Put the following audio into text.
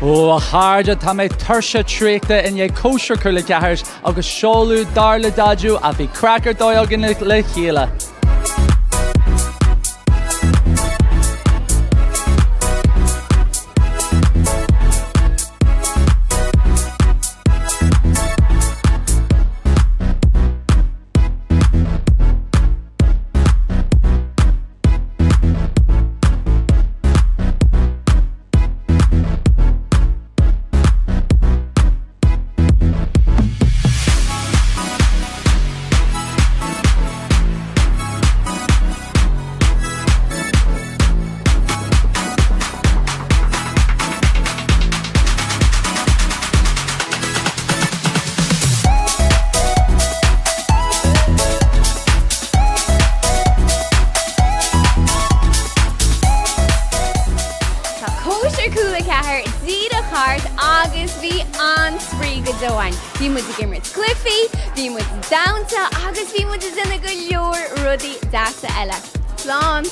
Ó a cháirde tá mé tuirse tríachta in é Cóisir Cúla4 agus seolú darla dadú a bhí crackar dóigean le chéile. Cóisir Cúla4 díad a chart agus bhí an sprí go dohain. Bhí muid a gimrit clifí, bhí muid downta agus bhí muid a duna go leor rudaí deasa eile. Slán!